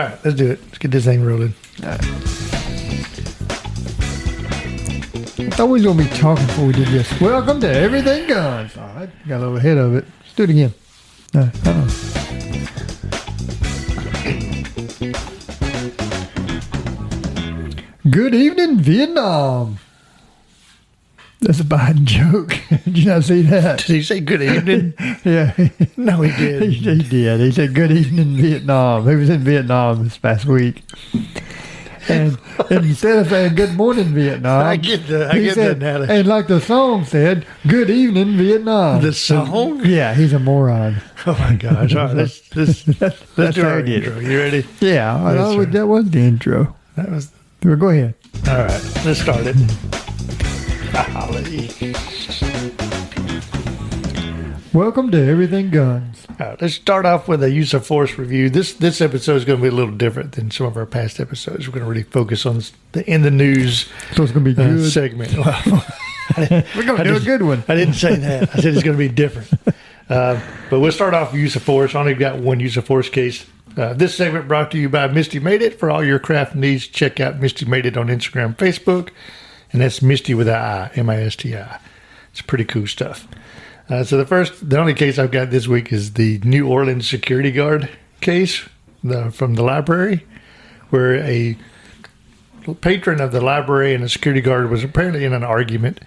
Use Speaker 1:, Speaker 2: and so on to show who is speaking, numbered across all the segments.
Speaker 1: All right, let's do it. Let's get this thing rolling.
Speaker 2: All right. I thought we was going to be talking before we did this. Welcome to Everything Guns. All right, got a little ahead of it. Let's do it again. Good evening, Vietnam. That's a Biden joke. Did you not see that?
Speaker 1: Did he say good evening?
Speaker 2: Yeah.
Speaker 1: No, he did.
Speaker 2: He did. He said, good evening, Vietnam. He was in Vietnam this past week. And instead of saying good morning, Vietnam,
Speaker 1: I get the analogy.
Speaker 2: And like the song said, good evening, Vietnam.
Speaker 1: The song?
Speaker 2: Yeah, he's a moron.
Speaker 1: Oh my gosh! All right, let's do our intro. You ready?
Speaker 2: Yeah, that was the intro.
Speaker 1: That was.
Speaker 2: Well, go ahead.
Speaker 1: All right, let's start it. Golly.
Speaker 2: Welcome to Everything Guns.
Speaker 1: All right, let's start off with a use of force review. This episode is going to be a little different than some of our past episodes. We're going to really focus on the in the news.
Speaker 2: So it's going to be good
Speaker 1: segment. Well,
Speaker 2: we're going to do a good one.
Speaker 1: I didn't say that. I said it's going to be different. But we'll start off with use of force. I only got one use of force case. This segment brought to you by Misty Made It. For all your craft needs, check out Misty Made It on Instagram, Facebook. And that's Misty with an I, M-I-S-T-I. It's pretty cool stuff. So the only case I've got this week is the New Orleans security guard case from the library, where a patron of the library and a security guard was apparently in an argument.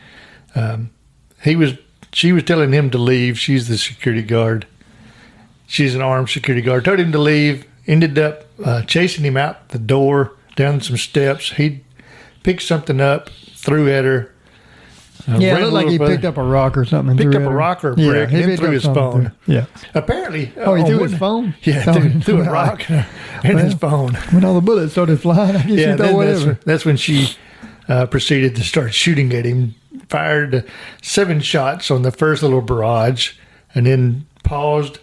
Speaker 1: She was telling him to leave. She's the security guard. She's an armed security guard. Told him to leave. Ended up chasing him out the door, down some steps. He picked something up, threw at her.
Speaker 2: Yeah, it looked like he picked up a rock or something.
Speaker 1: Picked up a rock or a brick and then threw his phone.
Speaker 2: Yeah.
Speaker 1: Apparently.
Speaker 2: He threw his phone?
Speaker 1: Yeah, threw a rock and his phone.
Speaker 2: When all the bullets started flying, I guess whatever.
Speaker 1: That's when she proceeded to start shooting at him. Fired 7 shots on the first little barrage and then paused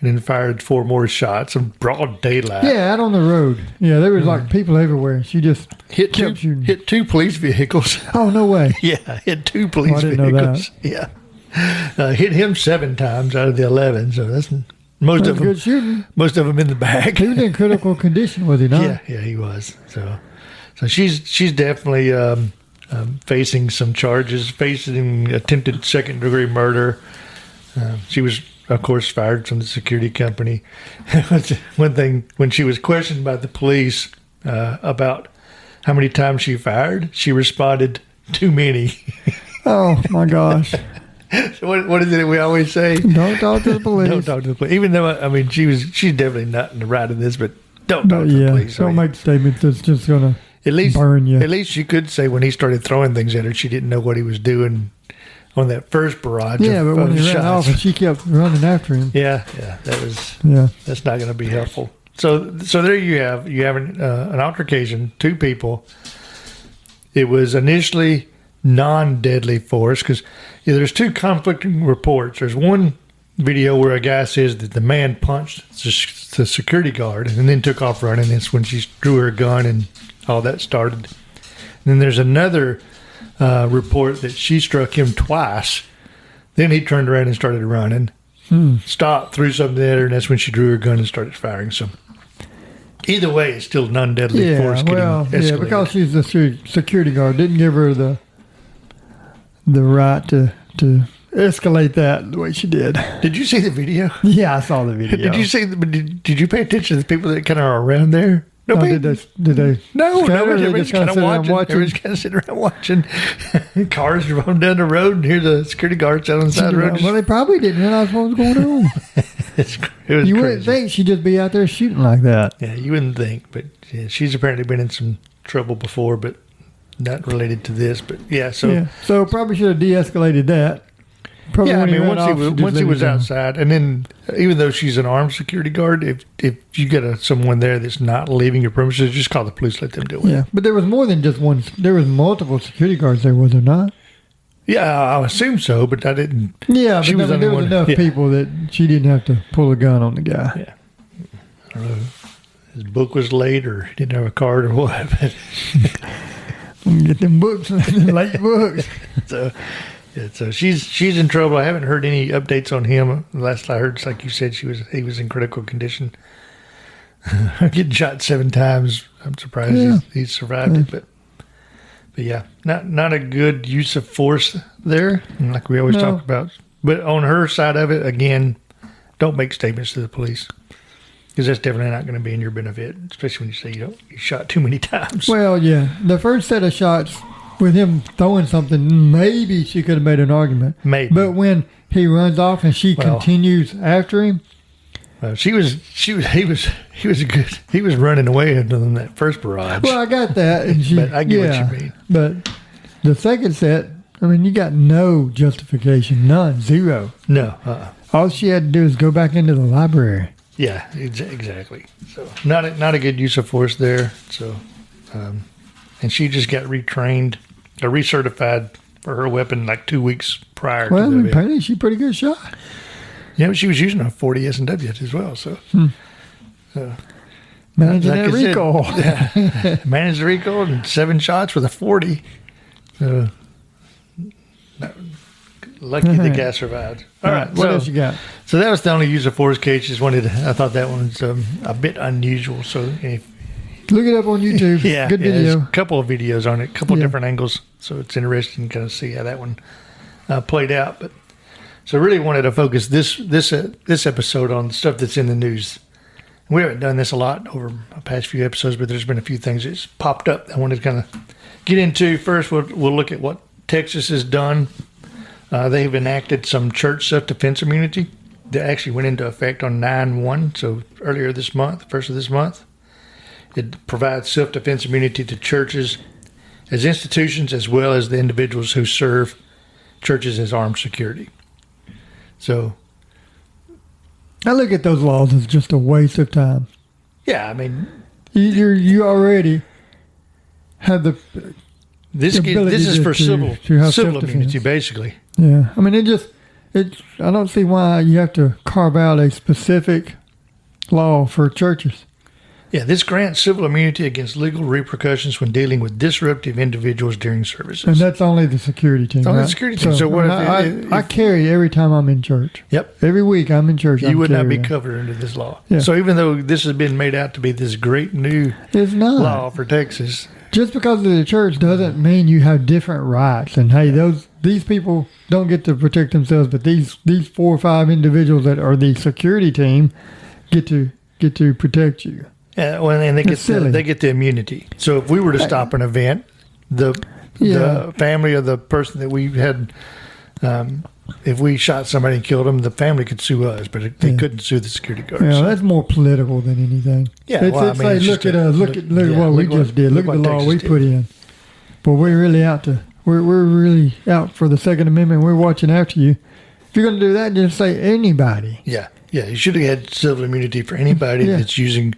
Speaker 1: and then fired 4 more shots in broad daylight.
Speaker 2: Yeah, out on the road. Yeah, there was like people everywhere. She just
Speaker 1: hit 2 police vehicles.
Speaker 2: Oh, no way.
Speaker 1: Yeah, hit 2 police vehicles.
Speaker 2: Know that.
Speaker 1: Yeah. Hit him 7 times out of the 11. So that's most of them.
Speaker 2: Good shooting.
Speaker 1: Most of them in the back.
Speaker 2: He was in critical condition, was he not?
Speaker 1: Yeah, he was. So she's definitely facing some charges, facing attempted second-degree murder. She was, of course, fired from the security company. One thing, when she was questioned by the police about how many times she fired, she responded, too many.
Speaker 2: Oh, my gosh.
Speaker 1: So what is it we always say?
Speaker 2: Don't talk to the police.
Speaker 1: Don't talk to the police. Even though, I mean, she's definitely not in the right in this, but don't talk to the police.
Speaker 2: Don't make statements that's just going to burn you.
Speaker 1: At least she could say when he started throwing things at her, she didn't know what he was doing on that first barrage.
Speaker 2: Yeah, but when he ran off and she kept running after him.
Speaker 1: Yeah, that's not going to be helpful. So there you have an altercation, 2 people. It was initially non-deadly force because there's 2 conflicting reports. There's one video where a guy says that the man punched the security guard and then took off running. That's when she drew her gun and all that started. And then there's another report that she struck him twice. Then he turned around and started running. Stopped, threw something at her, and that's when she drew her gun and started firing. So either way, it's still non-deadly force getting escalated.
Speaker 2: Yeah, because she's a security guard, didn't give her the right to escalate that the way she did.
Speaker 1: Did you see the video?
Speaker 2: Yeah, I saw the video.
Speaker 1: Did you see? Did you pay attention to the people that kind of are around there?
Speaker 2: Nobody, did they?
Speaker 1: No, everybody's kind of watching. Everybody's kind of sitting around watching. Cars rolling down the road, and hear the security guards out on the side of the road.
Speaker 2: Well, they probably didn't realize what was going on.
Speaker 1: It was
Speaker 2: you
Speaker 1: crazy.
Speaker 2: Wouldn't think she'd just be out there shooting like that.
Speaker 1: Yeah, you wouldn't think, but yeah, she's apparently been in some trouble before, but not related to this. But so
Speaker 2: probably should have de-escalated that. Probably
Speaker 1: once he was outside, and then even though she's an armed security guard, if you get someone there that's not leaving your premises, just call the police, let them do it.
Speaker 2: Yeah, but there was more than just one. There was multiple security guards there, was there not?
Speaker 1: Yeah, I assume so, but I didn't.
Speaker 2: Yeah, but there was enough people that she didn't have to pull a gun on the guy.
Speaker 1: Yeah, I don't know. His book was late, or he didn't have a card, or what. But
Speaker 2: get them books, late books.
Speaker 1: So she's in trouble. I haven't heard any updates on him. Last I heard, like you said, he was in critical condition. getting shot 7 times. I'm surprised he survived it, but yeah, not a good use of force there, like we always talk about. But on her side of it, again, don't make statements to the police, because that's definitely not going to be in your benefit, especially when you say you shot too many times.
Speaker 2: Well, yeah, the first set of shots with him throwing something, maybe she could have made an argument.
Speaker 1: Maybe,
Speaker 2: but when he runs off and she continues after him.
Speaker 1: He was running away in that first barrage.
Speaker 2: Well, I got that, and
Speaker 1: but I get what you mean.
Speaker 2: But the second set, I mean, you got no justification, none, zero.
Speaker 1: No.
Speaker 2: All she had to do is go back into the library.
Speaker 1: Yeah, exactly. So not a good use of force there. So, and she just got retrained or recertified for her weapon like 2 weeks prior.
Speaker 2: Well,
Speaker 1: to
Speaker 2: apparently she's a pretty good shot.
Speaker 1: Yeah, she was using a 40 S&W as well. So
Speaker 2: managing that recoil.
Speaker 1: Managed the recoil and 7 shots with a 40. Lucky the guy survived. All right,
Speaker 2: what else you got?
Speaker 1: So that was the only use of force case. I thought that one was a bit unusual. So
Speaker 2: look it up on YouTube. Good video.
Speaker 1: There's a couple of videos on it, a couple of different angles. So it's interesting to kind of see how that one played out. But so I really wanted to focus this episode on stuff that's in the news. We haven't done this a lot over the past few episodes, but there's been a few things that's popped up that I wanted to kind of get into. First, we'll look at what Texas has done. They've enacted some church self-defense immunity that actually went into effect on 9/1, so earlier this month, first of this month. It provides self-defense immunity to churches as institutions as well as the individuals who serve churches as armed security. So
Speaker 2: I look at those laws as just a waste of time.
Speaker 1: Yeah, I mean,
Speaker 2: you already have the
Speaker 1: this is for civil immunity, basically.
Speaker 2: Yeah, I mean, I don't see why you have to carve out a specific law for churches.
Speaker 1: Yeah, this grants civil immunity against legal repercussions when dealing with disruptive individuals during services.
Speaker 2: And that's only the security team.
Speaker 1: Only the security team. So what
Speaker 2: I carry every time I'm in church.
Speaker 1: Yep.
Speaker 2: Every week I'm in church.
Speaker 1: You would not be covered under this law. Yeah. So even though this has been made out to be this great new law for Texas,
Speaker 2: just because of the church doesn't mean you have different rights. And hey, these people don't get to protect themselves, but these 4 or 5 individuals that are the security team get to protect you.
Speaker 1: Yeah, well, and they get the immunity. So if we were to stop an event, the family of the person that we had, if we shot somebody and killed them, the family could sue us, but they couldn't sue the security guards.
Speaker 2: Yeah, that's more political than anything.
Speaker 1: Yeah,
Speaker 2: look at what we just did. Look at the law we put in. But we're really out for the Second Amendment. We're watching after you. If you're going to do that, just say anybody.
Speaker 1: Yeah. You should have had civil immunity for anybody that's using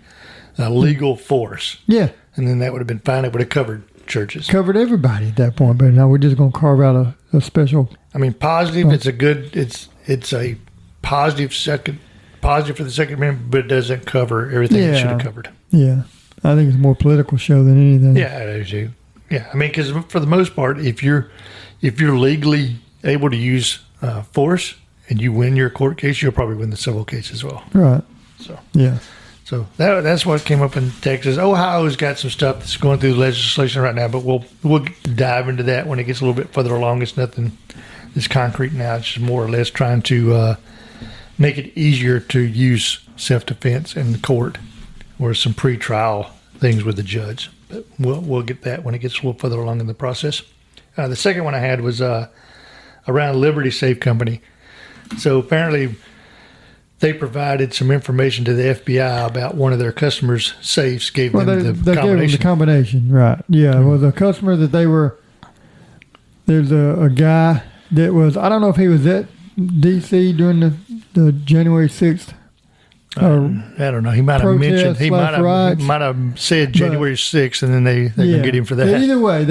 Speaker 1: legal force. Yeah. And then that would have been fine. It would have covered churches.
Speaker 2: Covered everybody at that point. But now we're just going to carve out a special.
Speaker 1: I mean, positive. It's a positive for the Second Amendment, but it doesn't cover everything it should have covered.
Speaker 2: Yeah. I think it's a more political show than anything.
Speaker 1: Yeah, I do too. Yeah. I mean, because for the most part, if you're legally able to use force and you win your court case, you'll probably win the civil case as well.
Speaker 2: Right.
Speaker 1: So.
Speaker 2: Yeah.
Speaker 1: So that's what came up in Texas. Ohio's got some stuff that's going through legislation right now, but we'll dive into that when it gets a little bit further along. It's nothing that's concrete now. It's just more or less trying to make it easier to use self-defense in the court or some pre-trial things with the judge. But we'll get that when it gets a little further along in the process. The second one I had was around Liberty Safe Company. So apparently they provided some information to the FBI about one of their customers' safes, gave them the combination.
Speaker 2: Gave them the combination, right. Yeah, mm-hmm. Well, the customer that there's a guy that was, I don't know if he was at D.C. during the January 6th.
Speaker 1: I don't know. He might have mentioned, he might have said January 6th, and then they can get him for that.
Speaker 2: But either way,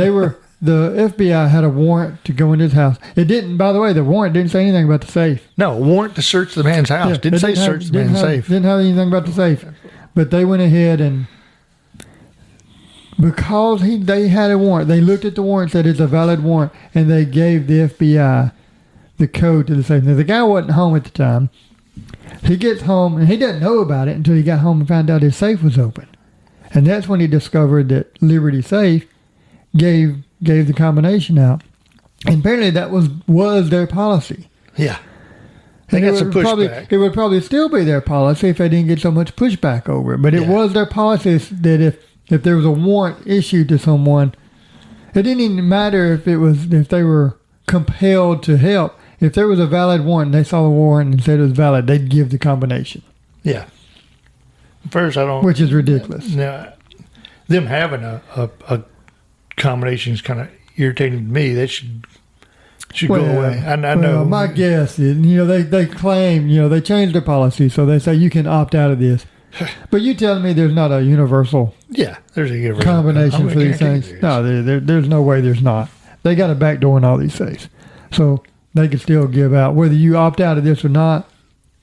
Speaker 2: the FBI had a warrant to go into his house. It didn't, by the way, the warrant didn't say anything about the safe.
Speaker 1: No, a warrant to search the man's house. Yeah, didn't say search the man's safe.
Speaker 2: Didn't have anything about the safe. But they went ahead and, because they had a warrant, they looked at the warrant, said it's a valid warrant, and they gave the FBI the code to the safe. Now, the guy wasn't home at the time. He gets home, and he doesn't know about it until he got home and found out his safe was open. And that's when he discovered that Liberty Safe gave the combination out. And apparently that was their policy.
Speaker 1: Yeah. They got some pushback.
Speaker 2: It would probably still be their policy if they didn't get so much pushback over it. But it was their policy that if there was a warrant issued to someone, it didn't even matter if they were compelled to help. If there was a valid warrant and they saw the warrant and said it was valid, they'd give the combination.
Speaker 1: Yeah. First, I don't...
Speaker 2: Which is ridiculous.
Speaker 1: Now, them having a combination is kind of irritating to me. That should go away. I know.
Speaker 2: My guess is, they claim, they changed their policy, so they say you can opt out of this. But you telling me there's not a universal
Speaker 1: there's a universal
Speaker 2: combination for these things? No, there's no way there's not. They got a back door in all these things. So they could still give out. Whether you opt out of this or not,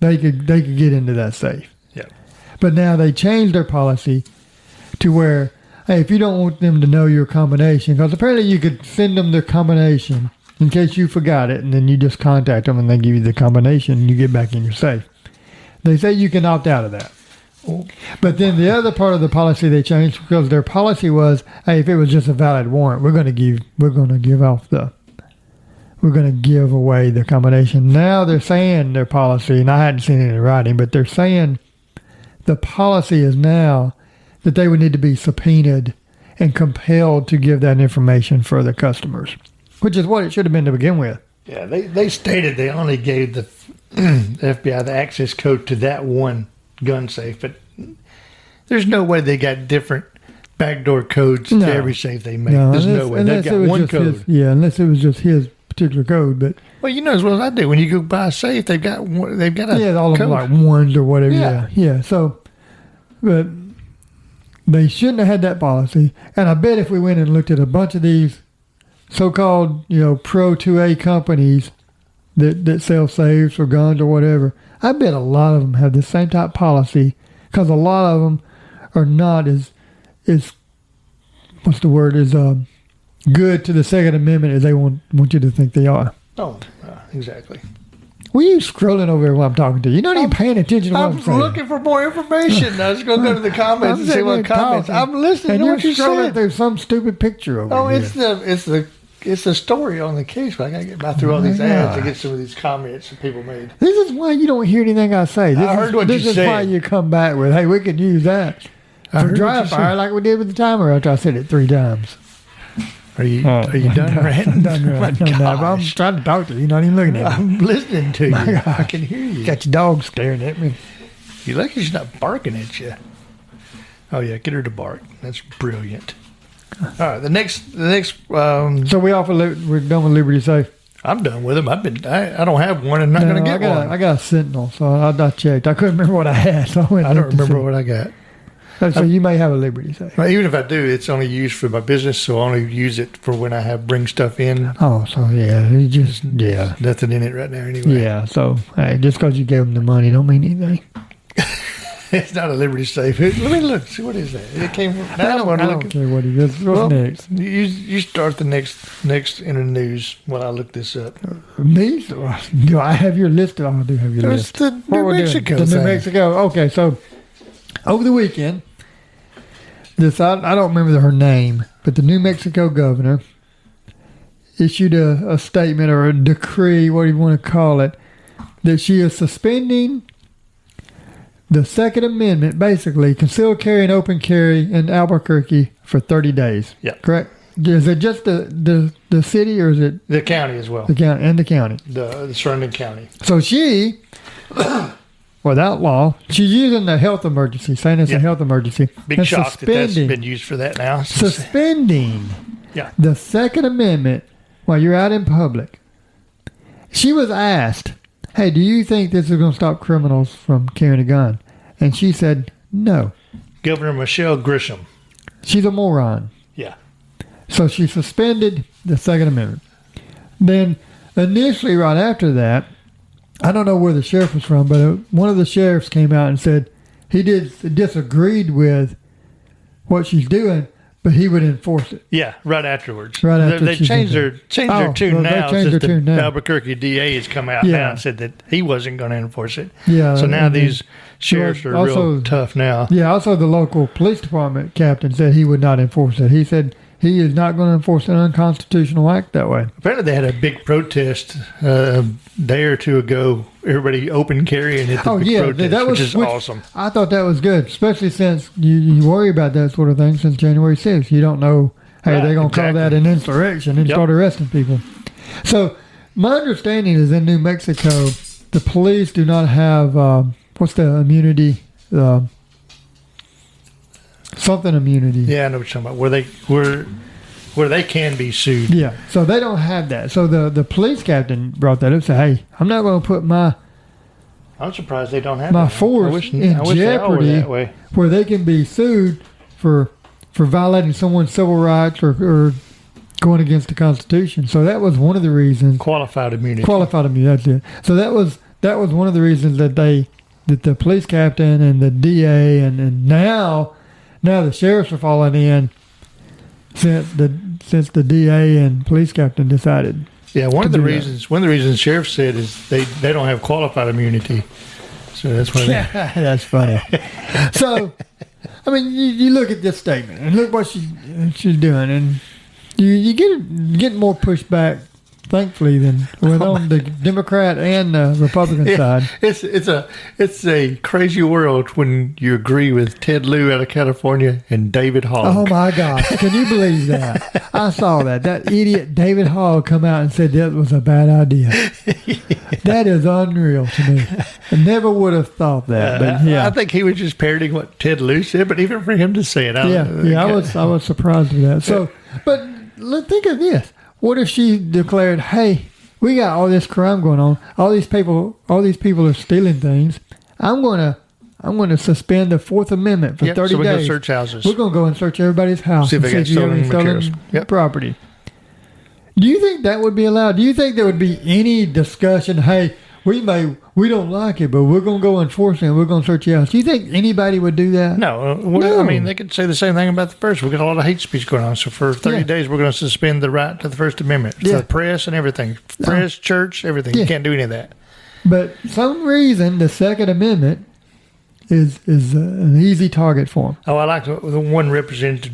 Speaker 2: they could get into that safe.
Speaker 1: Yeah.
Speaker 2: But now they changed their policy to where, hey, if you don't want them to know your combination, because apparently you could send them the combination in case you forgot it, and then you just contact them and they give you the combination and you get back in your safe. They say you can opt out of that. But then the other part of the policy they changed, because their policy was, hey, if it was just a valid warrant, we're going to give away the combination. Now they're saying their policy, and I hadn't seen it in writing, but they're saying the policy is now that they would need to be subpoenaed and compelled to give that information for the customers, which is what it should have been to begin with.
Speaker 1: Yeah, they stated they only gave the FBI the access code to that one gun safe, but there's no way they got different backdoor codes to every safe they make. There's no way. They've got one code.
Speaker 2: Unless it was just his particular code. But
Speaker 1: well, you know as well as I do, when you go buy a safe, they've got a
Speaker 2: all
Speaker 1: code.
Speaker 2: of them like ones or whatever. Yeah. So, but they shouldn't have had that policy. And I bet if we went and looked at a bunch of these so-called, pro 2A companies that sell safes or guns or whatever, I bet a lot of them have the same type policy, because a lot of them are not as good to the Second Amendment as they want you to think they are.
Speaker 1: Oh, exactly.
Speaker 2: Were you scrolling over here while I'm talking to you? You're not even paying attention to what I'm saying.
Speaker 1: I'm looking for more information. I was going to go to the comments and see what comments. I'm listening to what you said.
Speaker 2: And you're scrolling through some stupid picture over here.
Speaker 1: It's the story on the case, but I got to get by through all these ads to get some of these comments that people made.
Speaker 2: This is why you don't hear anything I say.
Speaker 1: I heard what you said.
Speaker 2: This is why you come back with, hey, we can use that for dry fire like we did with the timer after I said it 3 times.
Speaker 1: Are you done ranting?
Speaker 2: I'm trying to talk to you. You're not even looking at me.
Speaker 1: I'm listening to you. I can hear you.
Speaker 2: Got your dog staring at me.
Speaker 1: You lucky she's not barking at you. Oh yeah, get her to bark. That's brilliant. All right, the next.
Speaker 2: So we're done with Liberty Safe.
Speaker 1: I'm done with them. I don't have one, and not going to get one.
Speaker 2: I got a Sentinel, so I checked. I couldn't remember what I had, so I
Speaker 1: don't remember what I got.
Speaker 2: So you may have a Liberty Safe.
Speaker 1: Even if I do, it's only used for my business, so I only use it for when I bring stuff in.
Speaker 2: Oh, so
Speaker 1: Nothing in it right now anyway.
Speaker 2: Yeah, so hey, just because you gave them the money don't mean anything.
Speaker 1: It's not a Liberty Safe. Let me look. See, what is that? It came from...
Speaker 2: I don't care what it is. What's next?
Speaker 1: You start the next in the news while I look this up.
Speaker 2: Me? Do I have your list? Oh, I do have your list.
Speaker 1: It's the New Mexico
Speaker 2: thing.
Speaker 1: The
Speaker 2: New Mexico. Okay, so over the weekend, I don't remember her name, but the New Mexico governor issued a statement or a decree, what do you want to call it, that she is suspending the Second Amendment, basically, concealed carry and open carry in Albuquerque for 30 days.
Speaker 1: Yeah.
Speaker 2: Correct? Is it just the city, or is it...
Speaker 1: The county as well.
Speaker 2: The county, and the county.
Speaker 1: The surrounding county.
Speaker 2: So she, without law, she's using the health emergency, saying it's a health emergency.
Speaker 1: Big shock that's been used for that now.
Speaker 2: Suspending the Second Amendment while you're out in public. She was asked, hey, do you think this is going to stop criminals from carrying a gun? And she said, no.
Speaker 1: Governor Michelle Grisham.
Speaker 2: She's a moron.
Speaker 1: Yeah.
Speaker 2: So she suspended the Second Amendment. Then initially, right after that, I don't know where the sheriff was from, but one of the sheriffs came out and said he disagreed with what she's doing, but he would enforce it.
Speaker 1: Yeah, right afterwards.
Speaker 2: Right after
Speaker 1: they
Speaker 2: she
Speaker 1: changed
Speaker 2: did
Speaker 1: their tune
Speaker 2: well, they
Speaker 1: now.
Speaker 2: changed
Speaker 1: Since
Speaker 2: their tune
Speaker 1: the
Speaker 2: now.
Speaker 1: Albuquerque DA has come out
Speaker 2: Yeah.
Speaker 1: now and said that he wasn't going to enforce it.
Speaker 2: Yeah.
Speaker 1: So now
Speaker 2: and
Speaker 1: these sheriffs are
Speaker 2: also-
Speaker 1: real tough now.
Speaker 2: Yeah. Also, the local police department captain said he would not enforce it. He said he is not going to enforce an unconstitutional act that way.
Speaker 1: Apparently, they had a big protest a day or two ago. Everybody open carrying at the big protest, which is awesome.
Speaker 2: I thought that was good, especially since you worry about that sort of thing since January 6th. You don't know, hey,
Speaker 1: Right,
Speaker 2: they're going to call that an insurrection and start arresting people. So my understanding is in New Mexico, the police do not have, what's the immunity? Something immunity.
Speaker 1: Yeah, I know what you're talking about. Where they can be sued.
Speaker 2: Yeah, so they don't have that. So the police captain brought that up. Said, "Hey, I'm not going to put my
Speaker 1: I'm surprised they don't have
Speaker 2: my
Speaker 1: that.
Speaker 2: force in
Speaker 1: I wish they all were
Speaker 2: jeopardy
Speaker 1: that way.
Speaker 2: where they can be sued for violating someone's civil rights or going against the Constitution." So that was one of the reasons.
Speaker 1: Qualified immunity.
Speaker 2: Qualified immunity. That's it. So that was one of the reasons that the police captain and the DA and now the sheriffs are falling in. Since the DA and police captain decided.
Speaker 1: Yeah, one of the reasons the sheriff said is they don't have qualified immunity, so that's why.
Speaker 2: That's funny. So, I mean, you look at this statement and look what she's doing, and you get more pushback, thankfully, than on the Democrat and the Republican side.
Speaker 1: It's a crazy world when you agree with Ted Lieu out of California and David Hogg.
Speaker 2: Oh my gosh! Can you believe that? I saw that idiot David Hogg come out and said that was a bad idea. That is unreal to me. I never would have thought that. But yeah,
Speaker 1: I think he was just parroting what Ted Lieu said, but even for him to say it,
Speaker 2: I was surprised with that. So, but think of this. What if she declared, "Hey, we got all this crime going on. All these people are stealing things. I'm going to suspend the Fourth Amendment for 30
Speaker 1: so we're
Speaker 2: days.
Speaker 1: going to search houses.
Speaker 2: We're going to go and search everybody's house
Speaker 1: See if
Speaker 2: and
Speaker 1: they got
Speaker 2: see if you have any
Speaker 1: stolen
Speaker 2: stolen
Speaker 1: materials.
Speaker 2: property." Do you think that would be allowed? Do you think there would be any discussion? Hey, we don't like it, but we're going to go enforce it. And we're going to search your house. Do you think anybody would do that?
Speaker 1: No.
Speaker 2: No.
Speaker 1: I mean, they could say the same thing about the first. We've got a lot of hate speech going on. So for 30 days, we're going to suspend the right to the First Amendment. For the press and everything. Press, church, everything. You can't do any of that.
Speaker 2: But some reason, the Second Amendment is an easy target for them.
Speaker 1: Oh, I like the one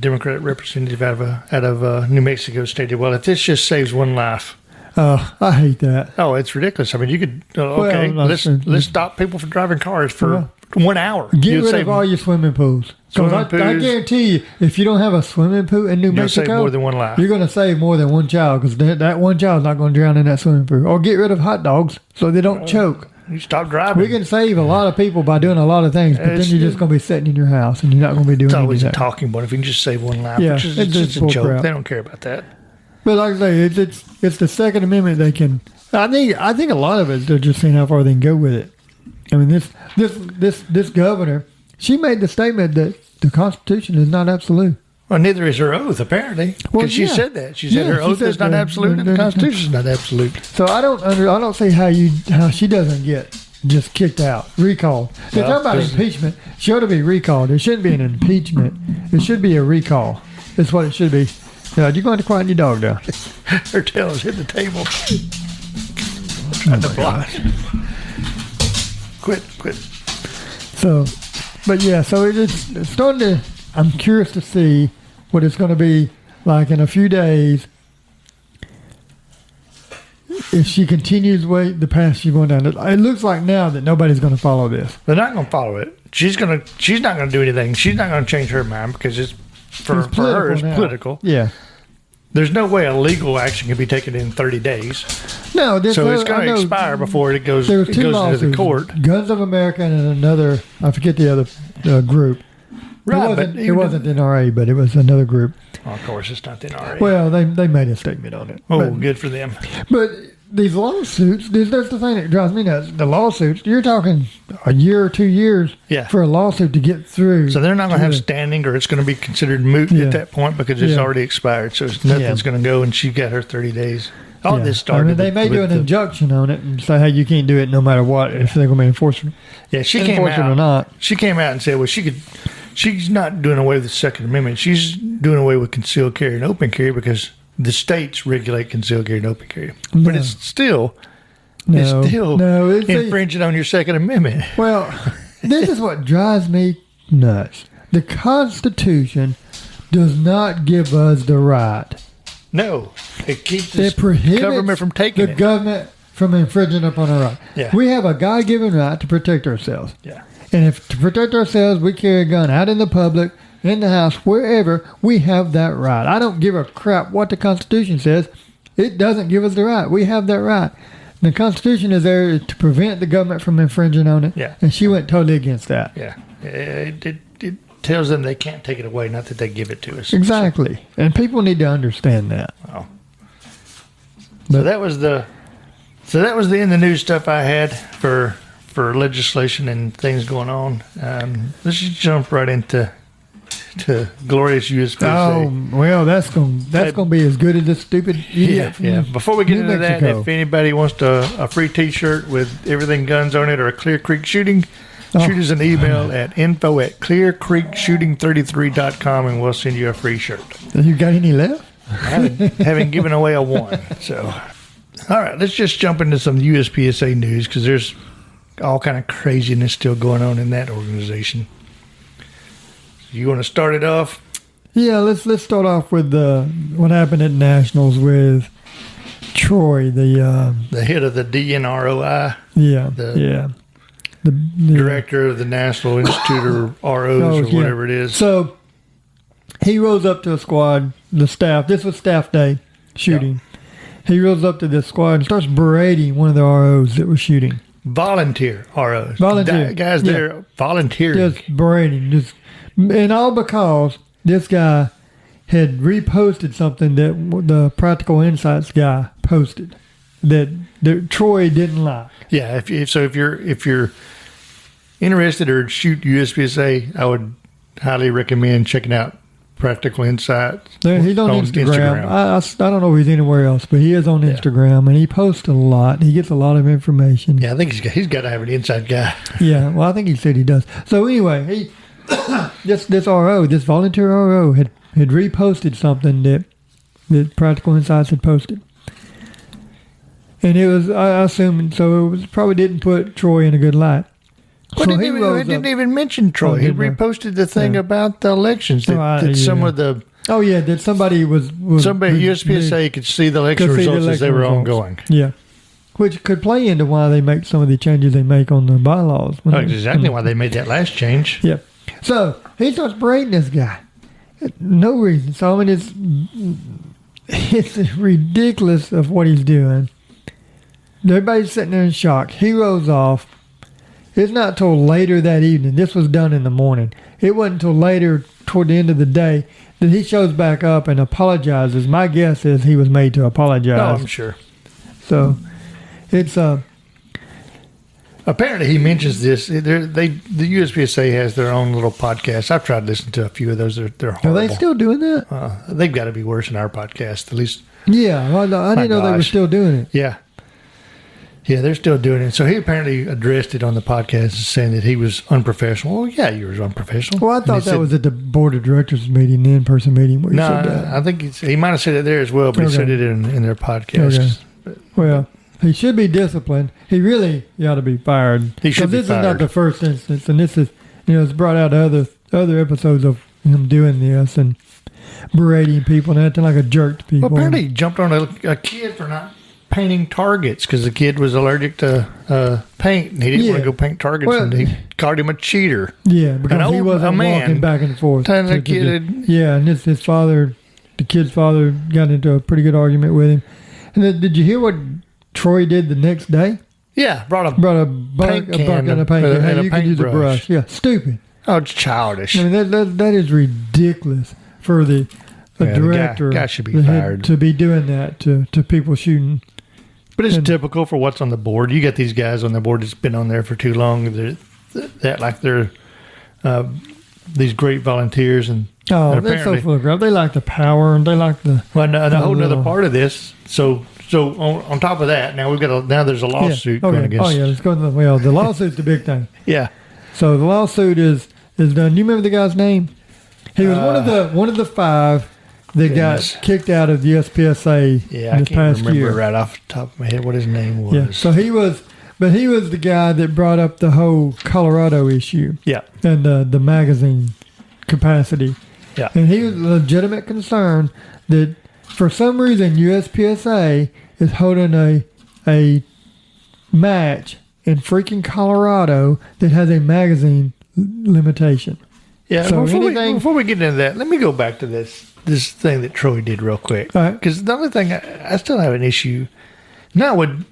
Speaker 1: Democratic representative out of New Mexico stated, well, if this just saves one life.
Speaker 2: I hate that.
Speaker 1: Oh, it's ridiculous. I mean, you could, let's stop people from driving cars for 1 hour.
Speaker 2: Get rid of all your swimming pools. Because I guarantee you, if you don't have a swimming pool in New Mexico,
Speaker 1: save more than one life.
Speaker 2: You're going to save more than one child because that one child's not going to drown in that swimming pool. Or get rid of hot dogs so they don't choke.
Speaker 1: You stop driving.
Speaker 2: We can save a lot of people by doing a lot of things, but then you're just going to be sitting in your house and you're not going to be doing anything.
Speaker 1: It's always a talking point. If you can just save one life, which is
Speaker 2: it's
Speaker 1: just a joke.
Speaker 2: crap.
Speaker 1: They don't care about that.
Speaker 2: But like I say, it's the Second Amendment. They can. I think a lot of it they're just seeing how far they can go with it. I mean, this governor, she made the statement that the Constitution is not absolute.
Speaker 1: Well, neither is her oath, apparently. Because she said that. She said her oath is not absolute and the Constitution is not absolute.
Speaker 2: So I don't see how she doesn't get just kicked out, recalled. They're talking about impeachment. She ought to be recalled. It shouldn't be an impeachment. It should be a recall. That's what it should be. You're going to quieten your dog down.
Speaker 1: Her tail is hit the table. Trying to block. Quit.
Speaker 2: So, but yeah, so it's starting to. I'm curious to see what it's going to be like in a few days if she continues the path she's going down. It looks like now that nobody's going to follow this.
Speaker 1: They're not going to follow it. She's not going to do anything. She's not going to change her mind because it's for her it's political.
Speaker 2: Yeah.
Speaker 1: There's no way a legal action can be taken in 30 days.
Speaker 2: No,
Speaker 1: so it's going to expire before it goes.
Speaker 2: There were two
Speaker 1: lawsuits into the court.
Speaker 2: Guns of America and another. I forget the other group.
Speaker 1: Right,
Speaker 2: it wasn't the NRA, but it was another group.
Speaker 1: Well, of course, it's not the NRA.
Speaker 2: Well, they made a statement on it.
Speaker 1: Oh, good for them.
Speaker 2: But these lawsuits, that's the thing that drives me nuts. The lawsuits, you're talking a year or 2 years for a lawsuit to get through.
Speaker 1: So they're not going to have standing, or it's going to be considered moot at that point because it's already expired. So nothing's going to go, and she got her 30 days. All this started.
Speaker 2: I mean, they may do an injunction on it and say, "Hey, you can't do it no matter what if they're going to be enforcing."
Speaker 1: Yeah, she came out
Speaker 2: or not.
Speaker 1: She came out and said, "Well, she she's not doing away with the Second Amendment. She's doing away with concealed carry and open carry because the states regulate concealed carry and open carry. But it's still infringing on your Second Amendment.
Speaker 2: Well, this is what drives me nuts. The Constitution does not give us the right.
Speaker 1: No, it keeps
Speaker 2: It prohibits
Speaker 1: government from taking
Speaker 2: the government from infringing upon our right.
Speaker 1: Yeah.
Speaker 2: We have a God-given right to protect ourselves.
Speaker 1: Yeah.
Speaker 2: And if to protect ourselves, we carry a gun out in the public, in the house, wherever, we have that right. I don't give a crap what the Constitution says. It doesn't give us the right. We have that right. The Constitution is there to prevent the government from infringing on it.
Speaker 1: Yeah.
Speaker 2: And she went totally against that.
Speaker 1: Yeah. It tells them they can't take it away, not that they give it to us.
Speaker 2: Exactly. And people need to understand that.
Speaker 1: Wow. So that was the in the news stuff I had for legislation and things going on. Let's just jump right into glorious USPSA.
Speaker 2: Oh well, that's gonna be as good as this stupid idiot.
Speaker 1: Yeah. Before we get
Speaker 2: New
Speaker 1: into that,
Speaker 2: Mexico.
Speaker 1: if anybody wants a free T-shirt with everything guns on it or a Clear Creek shooting, shoot us an email at info@clearcreekshooting33.com and we'll send you a free shirt.
Speaker 2: You got any left?
Speaker 1: I haven't given away a one. So, all right, let's just jump into some USPSA news because there's all kind of craziness still going on in that organization. You want to start it off?
Speaker 2: Yeah, let's start off with what happened at Nationals with Troy, the
Speaker 1: head of the DNROI,
Speaker 2: the
Speaker 1: director of the National Institute or ROs or whatever it is.
Speaker 2: So he rolls up to a squad, the staff. This was staff day shooting.
Speaker 1: Yeah.
Speaker 2: He rolls up to the squad and starts berating one of the ROs that was shooting.
Speaker 1: Volunteer ROs.
Speaker 2: Volunteer.
Speaker 1: Guys there volunteering.
Speaker 2: Just berating. And all because this guy had reposted something that the Practical Insights guy posted that Troy didn't like.
Speaker 1: Yeah, if you're interested or shoot USPSA, I would highly recommend checking out Practical Insights.
Speaker 2: He's on Instagram. I don't know if he's anywhere else, but he is on Instagram, and he posts a lot. He gets a lot of information.
Speaker 1: Yeah, I think he's got to have an inside guy.
Speaker 2: Yeah, well, I think he said he does. So anyway, this volunteer RO had reposted something that Practical Insights had posted. And it was, I assume, so it was probably didn't put Troy in a good light.
Speaker 1: Well,
Speaker 2: So
Speaker 1: it didn't even mention Troy. He reposted the thing about the elections that some of the...
Speaker 2: Oh, yeah, that somebody was
Speaker 1: USPSA could see the election results as they were ongoing.
Speaker 2: Yeah. Which could play into why they make some of the changes they make on the bylaws.
Speaker 1: That's exactly why they made that last change.
Speaker 2: Yeah. So he starts berating this guy. No reason. So, I mean, it's ridiculous of what he's doing. Everybody's sitting there in shock. He rolls off. It's not till later that evening. This was done in the morning. It wasn't until later, toward the end of the day, that he shows back up and apologizes. My guess is he was made to apologize.
Speaker 1: Oh, I'm sure.
Speaker 2: So, it's
Speaker 1: apparently he mentions this. The USPSA has their own little podcast. I've tried to listen to a few of those. They're horrible.
Speaker 2: Are they still doing that?
Speaker 1: They've got to be worse than our podcast, at least.
Speaker 2: Yeah, well, I didn't know they were still doing it.
Speaker 1: Yeah. Yeah, they're still doing it. So he apparently addressed it on the podcast saying that he was unprofessional. Well, yeah, you were unprofessional.
Speaker 2: Well, I thought that was at the board of directors meeting, the in-person meeting where he said that.
Speaker 1: I think he might have said it there as well, but he said it in their podcast.
Speaker 2: Okay. Well, he should be disciplined. He really ought to be fired.
Speaker 1: He should be fired.
Speaker 2: This is not the first instance, and this is, it's brought out other episodes of him doing this and berating people and acting like a jerk to people.
Speaker 1: Well, apparently he jumped on a kid for not painting targets because the kid was allergic to paint and he didn't want to go paint targets, and he called him a cheater.
Speaker 2: Yeah, because he wasn't walking back and forth.
Speaker 1: And the
Speaker 2: kid's father got into a pretty good argument with him. And then, did you hear what Troy did the next day?
Speaker 1: Yeah, brought a
Speaker 2: bucket and a paint can.
Speaker 1: And
Speaker 2: you can use a brush. Yeah, stupid.
Speaker 1: Oh, it's childish.
Speaker 2: I mean, that is ridiculous for the director.
Speaker 1: The guy should be fired.
Speaker 2: To be doing that to people shooting.
Speaker 1: But it's typical for what's on the board. You got these guys on the board that's been on there for too long. They're these great volunteers and
Speaker 2: they're so full of crap. They like the power and they like the.
Speaker 1: Well, a whole other part of this. So on top of that, now there's a lawsuit going against.
Speaker 2: Oh yeah, let's go. The lawsuit's the big thing.
Speaker 1: Yeah.
Speaker 2: So the lawsuit is is done. Do you remember the guy's name? He was one of the 5 that got kicked out of the USPSA
Speaker 1: Yeah,
Speaker 2: in
Speaker 1: I
Speaker 2: the
Speaker 1: can't
Speaker 2: past
Speaker 1: remember
Speaker 2: year.
Speaker 1: right off the top of my head what his name was.
Speaker 2: Yeah, so he was the guy that brought up the whole Colorado issue.
Speaker 1: Yeah.
Speaker 2: And the magazine capacity.
Speaker 1: Yeah.
Speaker 2: And he was legitimate concern that for some reason USPSA is holding a match in freaking Colorado that has a magazine limitation.
Speaker 1: Yeah,
Speaker 2: So
Speaker 1: before we get into that, let me go back to this thing that Troy did real quick.
Speaker 2: All right.
Speaker 1: Because the only thing, I still have an issue, not with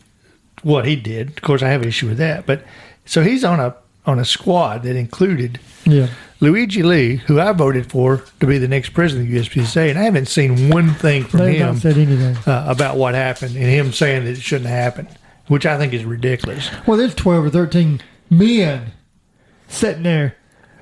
Speaker 1: what he did. Of course, I have an issue with that. But so he's on a squad that included
Speaker 2: Yeah.
Speaker 1: Luigi Lee, who I voted for to be the next president of the USPSA, and I haven't seen one thing from
Speaker 2: They've
Speaker 1: him
Speaker 2: not said anything.
Speaker 1: about what happened and him saying that it shouldn't happen, which I think is ridiculous.
Speaker 2: Well, there's 12 or 13 men sitting there.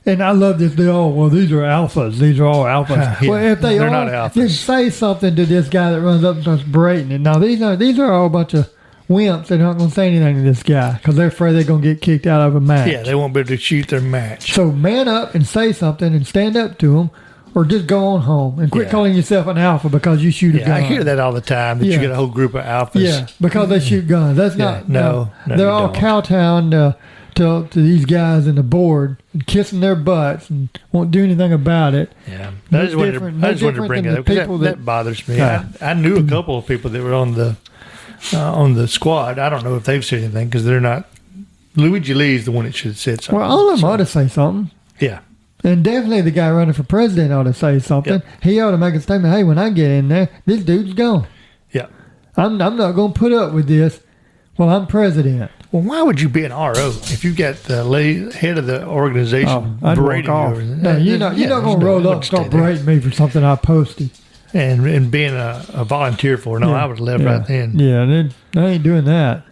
Speaker 2: And I love this. These are alphas. These are all alphas.
Speaker 1: Yeah,
Speaker 2: well, if
Speaker 1: they're not alphas.
Speaker 2: just say something to this guy that runs up and starts berating it. Now, these are all a bunch of wimps. They're not going to say anything to this guy because they're afraid they're going to get kicked out of a match.
Speaker 1: Yeah, they won't be able to shoot their match.
Speaker 2: So man up and say something and stand up to them, or just go on home and quit calling yourself an alpha because you shoot a gun.
Speaker 1: I hear that all the time, that you get a whole group of alphas.
Speaker 2: Yeah, because they shoot guns. That's not.
Speaker 1: No,
Speaker 2: they're
Speaker 1: you
Speaker 2: all
Speaker 1: don't.
Speaker 2: kowtowing to these guys in the board and kissing their butts and won't do anything about it.
Speaker 1: Yeah,
Speaker 2: No
Speaker 1: I just wanted to bring it up because that bothers me. I knew a couple of people that were on the squad. I don't know if they've said anything because they're not. Luigi Lee is the one that should have said something.
Speaker 2: Well, all of them ought to say something.
Speaker 1: Yeah.
Speaker 2: And definitely the guy running for president ought to say something.
Speaker 1: Yep.
Speaker 2: He ought to make a statement. Hey, when I get in there, this dude's gone.
Speaker 1: Yeah.
Speaker 2: I'm not going to put up with this while I'm president.
Speaker 1: Well, why would you be an RO if you got the head of the organization
Speaker 2: I'd walk
Speaker 1: berating you
Speaker 2: off.
Speaker 1: over that?
Speaker 2: No, you're not going to roll up and start berating me for something I posted.
Speaker 1: And being a volunteer for it. No, I was left right then.
Speaker 2: Yeah, I ain't doing that.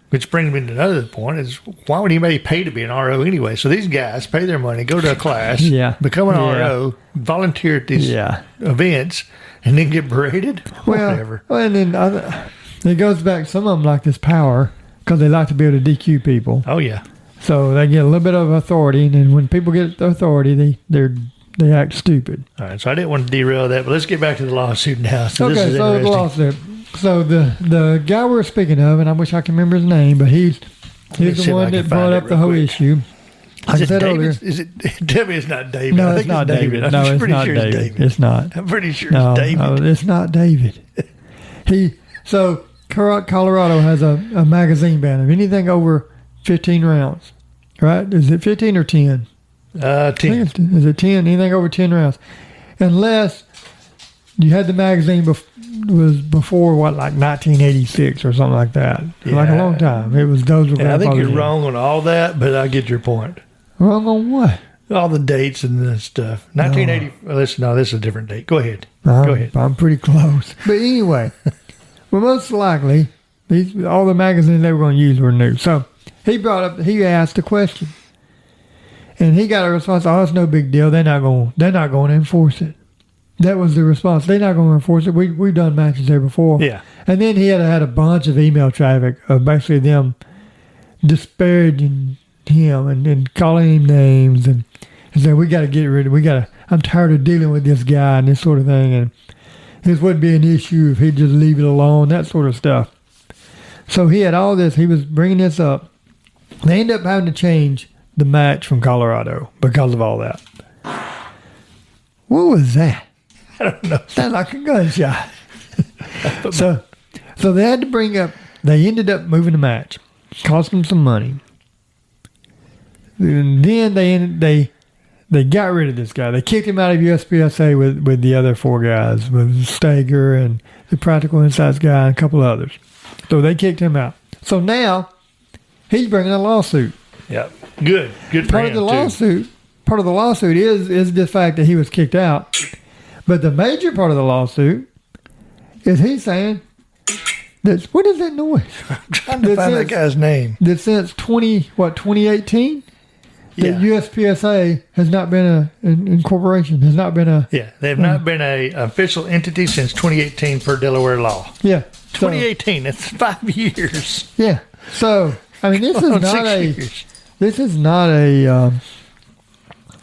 Speaker 1: Which brings me to another point is why would anybody pay to be an RO anyway? So these guys pay their money, go to a class, become an RO, volunteer at these events, and then get berated? Whatever.
Speaker 2: Well, and then it goes back, some of them like this power because they like to be able to DQ people.
Speaker 1: Oh, yeah.
Speaker 2: So they get a little bit of authority, and then when people get the authority, they act stupid.
Speaker 1: All right, so I didn't want to derail that, but let's get back to the lawsuit now. So this is
Speaker 2: so the
Speaker 1: interesting.
Speaker 2: lawsuit. So the guy we're speaking of, and I wish I could remember his name, but he's
Speaker 1: see
Speaker 2: the
Speaker 1: if I
Speaker 2: one
Speaker 1: can
Speaker 2: that
Speaker 1: find
Speaker 2: brought
Speaker 1: it
Speaker 2: up the
Speaker 1: real
Speaker 2: whole
Speaker 1: quick.
Speaker 2: issue. Like I said earlier.
Speaker 1: Is it Debbie? It's not David.
Speaker 2: No,
Speaker 1: I think
Speaker 2: it's not David.
Speaker 1: I'm
Speaker 2: No, it's
Speaker 1: pretty
Speaker 2: not
Speaker 1: sure
Speaker 2: David.
Speaker 1: it's David.
Speaker 2: It's not.
Speaker 1: I'm pretty sure
Speaker 2: No,
Speaker 1: it's David.
Speaker 2: no, it's not David. So Colorado has a magazine ban of anything over 15 rounds, right? Is it 15 or 10?
Speaker 1: 10.
Speaker 2: Is it 10? Anything over 10 rounds. Unless you had the magazine was before, like 1986 or something like that. Like a long time. It was those were
Speaker 1: I think you're
Speaker 2: grandfathered in.
Speaker 1: wrong on all that, but I get your point.
Speaker 2: Wrong on what?
Speaker 1: All the dates and the stuff. 1980. Well, this is a different date. Go ahead. Go ahead.
Speaker 2: I'm pretty close. But anyway, well, most likely, all the magazines they were going to use were new. So he asked a question. And he got a response, oh, it's no big deal. They're not going to enforce it. That was the response. They're not going to enforce it. We've done matches there before.
Speaker 1: Yeah.
Speaker 2: And then he had a bunch of email traffic of basically them disparaging him and calling him names and saying, we got to get rid of, I'm tired of dealing with this guy and this sort of thing. And this wouldn't be an issue if he'd just leave it alone, that sort of stuff. So he had all this. He was bringing this up. They ended up having to change the match from Colorado because of all that. What was that?
Speaker 1: I don't know.
Speaker 2: Sounded like a gunshot. so they had to bring up. They ended up moving the match, cost them some money. And then they got rid of this guy. They kicked him out of USPSA with the other 4 guys, with Stager and the Practical Insights guy and a couple others. So they kicked him out. So now he's bringing a lawsuit.
Speaker 1: Yep. Good for
Speaker 2: Part
Speaker 1: him,
Speaker 2: of the lawsuit is the fact that he was kicked out. But the major part of the lawsuit is he's saying that, what is that noise?
Speaker 1: I'm trying to find that guy's name.
Speaker 2: That since 2018,
Speaker 1: Yeah.
Speaker 2: that USPSA has not been an incorporation, has not been a...
Speaker 1: Yeah, they have not been a official entity since 2018 per Delaware law.
Speaker 2: Yeah.
Speaker 1: 2018, that's 5 years.
Speaker 2: Yeah. So, I mean, this is not
Speaker 1: 6 years.
Speaker 2: this is not a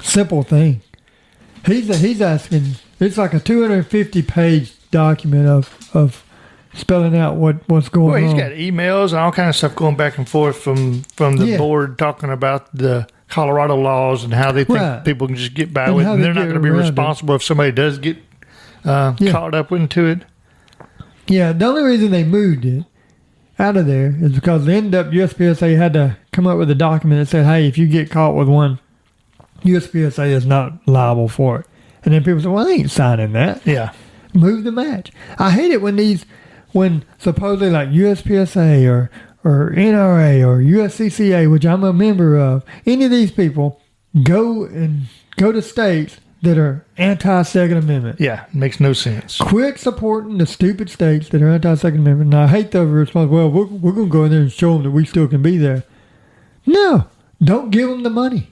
Speaker 2: simple thing. He's asking. It's like a 250-page document of spelling out what's going
Speaker 1: Well, he's
Speaker 2: on.
Speaker 1: got emails and all kind of stuff going back and forth from the board talking about the Colorado laws and how they think people can just get by
Speaker 2: And
Speaker 1: with it.
Speaker 2: how
Speaker 1: And
Speaker 2: they
Speaker 1: they're not
Speaker 2: get
Speaker 1: going to be
Speaker 2: around it.
Speaker 1: responsible if somebody does get caught up into it.
Speaker 2: Yeah, the only reason they moved it out of there is because the USPSA had to come up with a document that said, hey, if you get caught with one, USPSA is not liable for it. And then people say, well, I ain't signing that.
Speaker 1: Yeah.
Speaker 2: Move the match. I hate it when supposedly like USPSA or NRA or USCCA, which I'm a member of, any of these people go to states that are anti-Second Amendment.
Speaker 1: Yeah, makes no sense.
Speaker 2: Quit supporting the stupid states that are anti-Second Amendment. And I hate the response, well, we're going to go in there and show them that we still can be there. No, don't give them the money.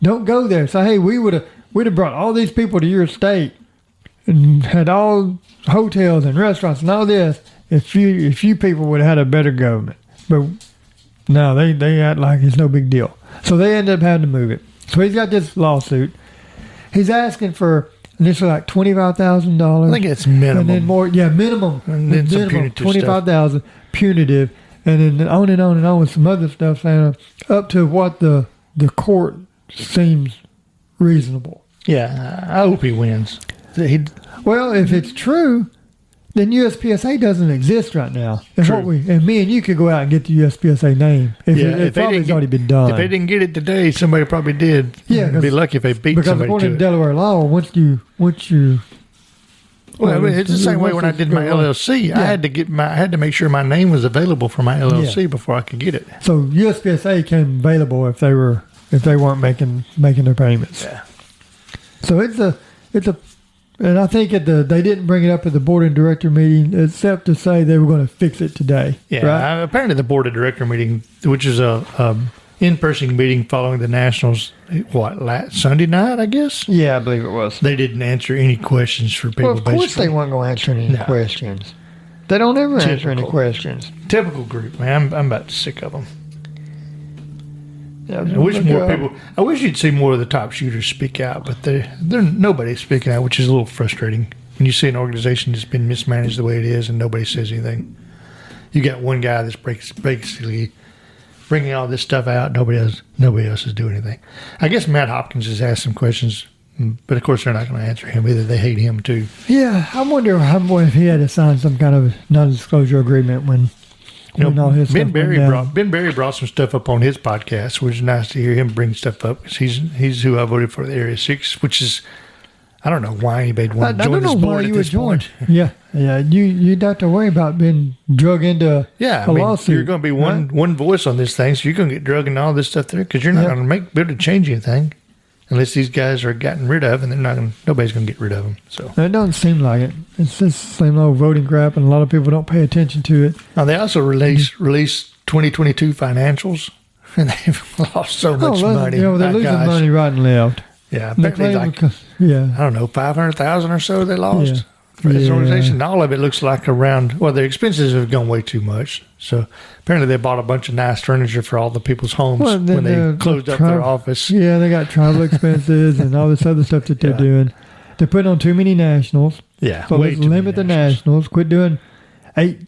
Speaker 2: Don't go there. Say, hey, we'd have brought all these people to your state and had all hotels and restaurants and all this if you people would have had a better government. But no, they act like it's no big deal. So they ended up having to move it. So he's got this lawsuit. He's asking for initially like $25,000.
Speaker 1: I think it's minimum.
Speaker 2: And then more, minimum.
Speaker 1: And then some
Speaker 2: minimum,
Speaker 1: punitive stuff.
Speaker 2: $25,000 punitive. And then on and on and on with some other stuff saying up to what the court seems reasonable.
Speaker 1: Yeah, I hope he wins.
Speaker 2: Well, if it's true, then USPSA doesn't exist right now. And
Speaker 1: True.
Speaker 2: And me and you could go out and get the USPSA name. If probably it's already been done.
Speaker 1: If they didn't get it today, somebody probably did.
Speaker 2: Yeah,
Speaker 1: It'd be lucky if they beat
Speaker 2: because
Speaker 1: somebody
Speaker 2: according
Speaker 1: to
Speaker 2: to
Speaker 1: it.
Speaker 2: Delaware law, once you
Speaker 1: Well, I mean, it's the same way when I did my LLC.
Speaker 2: Yeah.
Speaker 1: I had to make sure my name was available for my LLC before I could get it.
Speaker 2: So USPSA came available if they weren't making their payments.
Speaker 1: Yeah.
Speaker 2: So it's a, and I think they didn't bring it up at the board of director meeting except to say they were going to fix it today.
Speaker 1: Yeah.
Speaker 2: Right?
Speaker 1: Apparently, the board of director meeting, which is a in-person meeting following the Nationals, Sunday night, I guess.
Speaker 2: Yeah, I believe it was.
Speaker 1: They didn't answer any questions for people.
Speaker 2: Well, of course
Speaker 1: basically.
Speaker 2: they weren't going to answer any questions. They don't ever answer any questions.
Speaker 1: Typical group, man. I'm about sick of them.
Speaker 2: Yeah,
Speaker 1: I wish more people. I wish you'd see more of the top shooters speak out, but they're nobody's speaking out, which is a little frustrating. When you see an organization that's been mismanaged the way it is, and nobody says anything, you got one guy that's basically bringing all this stuff out. Nobody else is doing anything. I guess Matt Hopkins has asked some questions, but of course they're not going to answer him either. They hate him too.
Speaker 2: Yeah, I wonder if he had to sign some kind of non-disclosure agreement when all his
Speaker 1: Ben
Speaker 2: stuff
Speaker 1: Berry
Speaker 2: went down.
Speaker 1: Ben Berry brought some stuff up on his podcast, which is nice to hear him bring stuff up because he's who I voted for the Area 6, which is, I don't know why anybody would want to join this board at this point.
Speaker 2: Yeah, you'd have to worry about being drug into
Speaker 1: Yeah,
Speaker 2: a lawsuit.
Speaker 1: you're going to be one voice on this thing, so you're going to get drug and all this stuff there because you're not going to be able to change anything unless these guys are gotten rid of, and nobody's going to get rid of them. So
Speaker 2: It doesn't seem like it. It's just the same old voting crap, and a lot of people don't pay attention to it.
Speaker 1: now they also released 2022 financials, and they've lost so much money.
Speaker 2: They're
Speaker 1: My
Speaker 2: losing
Speaker 1: gosh.
Speaker 2: money right and left.
Speaker 1: Yeah,
Speaker 2: And they
Speaker 1: apparently
Speaker 2: claim
Speaker 1: I don't know, 500,000 or so they lost
Speaker 2: Yeah.
Speaker 1: for this
Speaker 2: Yeah.
Speaker 1: organization. All of it looks like their expenses have gone way too much. So apparently they bought a bunch of nice furniture for all the people's homes when they closed up their office.
Speaker 2: Yeah, they got travel expenses and all this other stuff that they're doing. They're putting on too many nationals.
Speaker 1: Yeah,
Speaker 2: So
Speaker 1: way
Speaker 2: let's
Speaker 1: too many
Speaker 2: limit the nationals. Quit doing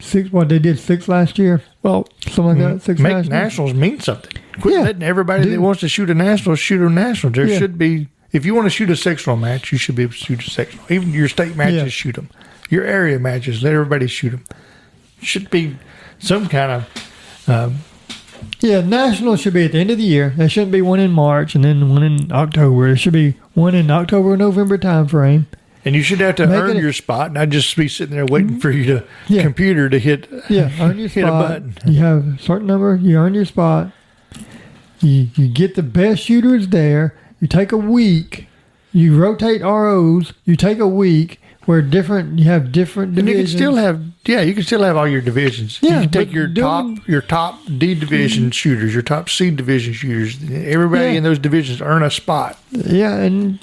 Speaker 2: 6. What they did 6 last year.
Speaker 1: Well,
Speaker 2: Something like that. 6
Speaker 1: make
Speaker 2: nationals.
Speaker 1: nationals mean something. Quit letting everybody that wants to shoot a national shoot a national. There should be, if you want to shoot a sectional match, you should be able to shoot a sectional. Even your state matches, shoot them. Your area matches, let everybody shoot them. Should be some kind of.
Speaker 2: Nationals should be at the end of the year. There shouldn't be one in March and then one in October. There should be one in October or November time frame.
Speaker 1: And you should have to earn your spot, not just be sitting there waiting for you to computer to hit.
Speaker 2: Earn your
Speaker 1: hit a
Speaker 2: spot.
Speaker 1: button.
Speaker 2: You have a certain number. You earn your spot. You get the best shooters there. You take a week. You rotate ROs. You take a week where you have different divisions.
Speaker 1: And you can still have all your divisions.
Speaker 2: Yeah,
Speaker 1: you can take
Speaker 2: but
Speaker 1: your top D division shooters, your top C division shooters. Everybody in those divisions earn a spot.
Speaker 2: Yeah, and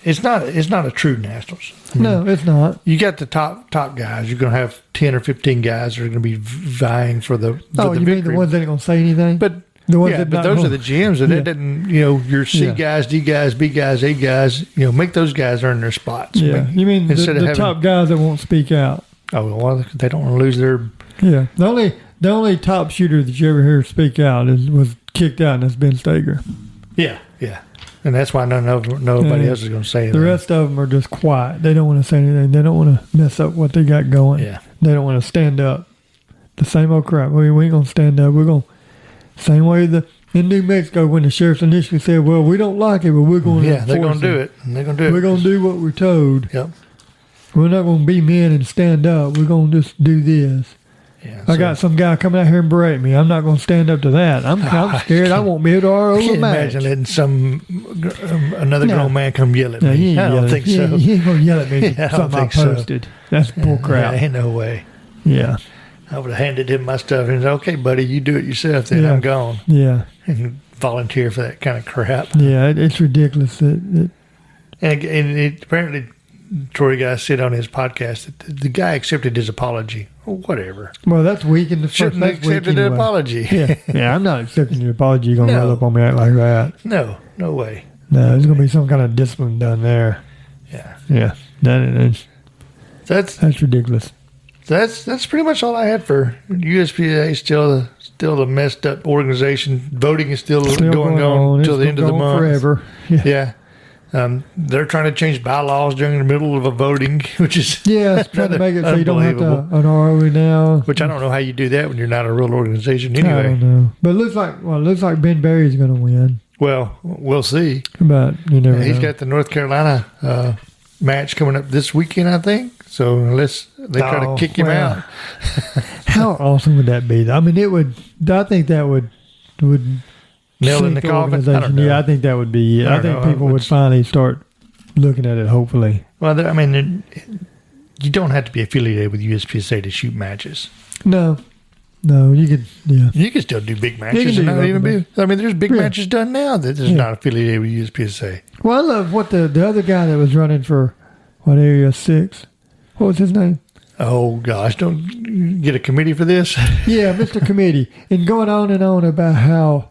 Speaker 1: It's not a true nationals.
Speaker 2: no, it's not.
Speaker 1: You got the top guys. You're going to have 10 or 15 guys that are going to be vying for the
Speaker 2: Oh, you mean
Speaker 1: victory.
Speaker 2: the ones that ain't gonna say anything?
Speaker 1: But
Speaker 2: The ones
Speaker 1: Yeah,
Speaker 2: that
Speaker 1: but
Speaker 2: not
Speaker 1: those are
Speaker 2: home.
Speaker 1: the GMs, and
Speaker 2: Yeah.
Speaker 1: that didn't, your C
Speaker 2: Yeah.
Speaker 1: guys, D guys, B guys, A guys, make those guys earn their spots.
Speaker 2: Yeah, you mean
Speaker 1: instead of
Speaker 2: the
Speaker 1: having,
Speaker 2: top guys that won't speak out?
Speaker 1: Oh well, they don't want to lose their.
Speaker 2: Yeah, the only top shooter that you ever hear speak out was kicked out, and that's Ben Stager.
Speaker 1: Yeah, and that's why nobody
Speaker 2: Yeah.
Speaker 1: else is going to say
Speaker 2: The
Speaker 1: anything.
Speaker 2: rest of them are just quiet. They don't want to say anything. They don't want to mess up what they got going.
Speaker 1: Yeah.
Speaker 2: They don't want to stand up. The same old crap. We ain't gonna stand up. We're gonna same way in New Mexico when the sheriffs initially said, "Well, we don't like it, but we're going to
Speaker 1: they're going to do it. And they're going to do it.
Speaker 2: We're going to do what we're told.
Speaker 1: Yep.
Speaker 2: We're not going to be men and stand up. We're going to just do this."
Speaker 1: Yeah,
Speaker 2: I got some guy coming out here and berate me. I'm not going to stand up to that. I'm scared. I won't be able to RO
Speaker 1: I can't
Speaker 2: a match.
Speaker 1: imagine letting another grown man come yell at
Speaker 2: No,
Speaker 1: me. I don't think so.
Speaker 2: He ain't going to yell at me for
Speaker 1: Yeah, I don't
Speaker 2: something I
Speaker 1: think so.
Speaker 2: posted. That's bull crap.
Speaker 1: Yeah, ain't no way.
Speaker 2: Yeah.
Speaker 1: I would have handed him my stuff and said, "Okay, buddy, you do it yourself. Then
Speaker 2: Yeah.
Speaker 1: I'm gone."
Speaker 2: Yeah.
Speaker 1: And volunteer for that kind of crap.
Speaker 2: Yeah. It's ridiculous.
Speaker 1: And apparently, Troy guy said on his podcast that the guy accepted his apology. Well, whatever.
Speaker 2: Well, that's weak in the first.
Speaker 1: Shouldn't have
Speaker 2: That's weak
Speaker 1: accepted an
Speaker 2: anyway.
Speaker 1: apology.
Speaker 2: Yeah. I'm not accepting your apology. You're going to
Speaker 1: No.
Speaker 2: roll up on me like that.
Speaker 1: No way.
Speaker 2: No, there's going to be some kind of discipline done there.
Speaker 1: Yeah.
Speaker 2: Yeah.
Speaker 1: That's
Speaker 2: ridiculous.
Speaker 1: that's pretty much all I had for USPSA. Still a messed up organization. Voting is still going on until the end of the month.
Speaker 2: Forever.
Speaker 1: Yeah. They're trying to change bylaws during the middle of a voting, which is
Speaker 2: Yeah, it's trying to make it so you don't have to an ROE now.
Speaker 1: Which I don't know how you do that when you're not a real organization
Speaker 2: I
Speaker 1: anyway.
Speaker 2: don't know, but it looks like Ben Berry's going to win.
Speaker 1: Well, we'll see.
Speaker 2: But you never
Speaker 1: He's
Speaker 2: know.
Speaker 1: got the North Carolina match coming up this weekend, I think. So unless they try to kick him out,
Speaker 2: How awesome would that be? I mean, it would. I think that would
Speaker 1: nail in
Speaker 2: sink
Speaker 1: the coffin. I
Speaker 2: organization.
Speaker 1: don't know.
Speaker 2: Yeah, I think that would be.
Speaker 1: I
Speaker 2: I
Speaker 1: don't
Speaker 2: think
Speaker 1: know.
Speaker 2: people would finally start looking at it. Hopefully,
Speaker 1: Well, you don't have to be affiliated with USPSA to shoot matches.
Speaker 2: no, you could. Yeah,
Speaker 1: You can still do big
Speaker 2: You
Speaker 1: matches
Speaker 2: can do
Speaker 1: and not
Speaker 2: local
Speaker 1: even be. I mean, there's big
Speaker 2: Yeah.
Speaker 1: matches done now that is
Speaker 2: Yeah.
Speaker 1: not affiliated with USPSA.
Speaker 2: well, I love what the other guy that was running for Area 6. What was his name?
Speaker 1: Oh gosh, don't you get a committee for this.
Speaker 2: Yeah, Mr. Committee, and going on and on about how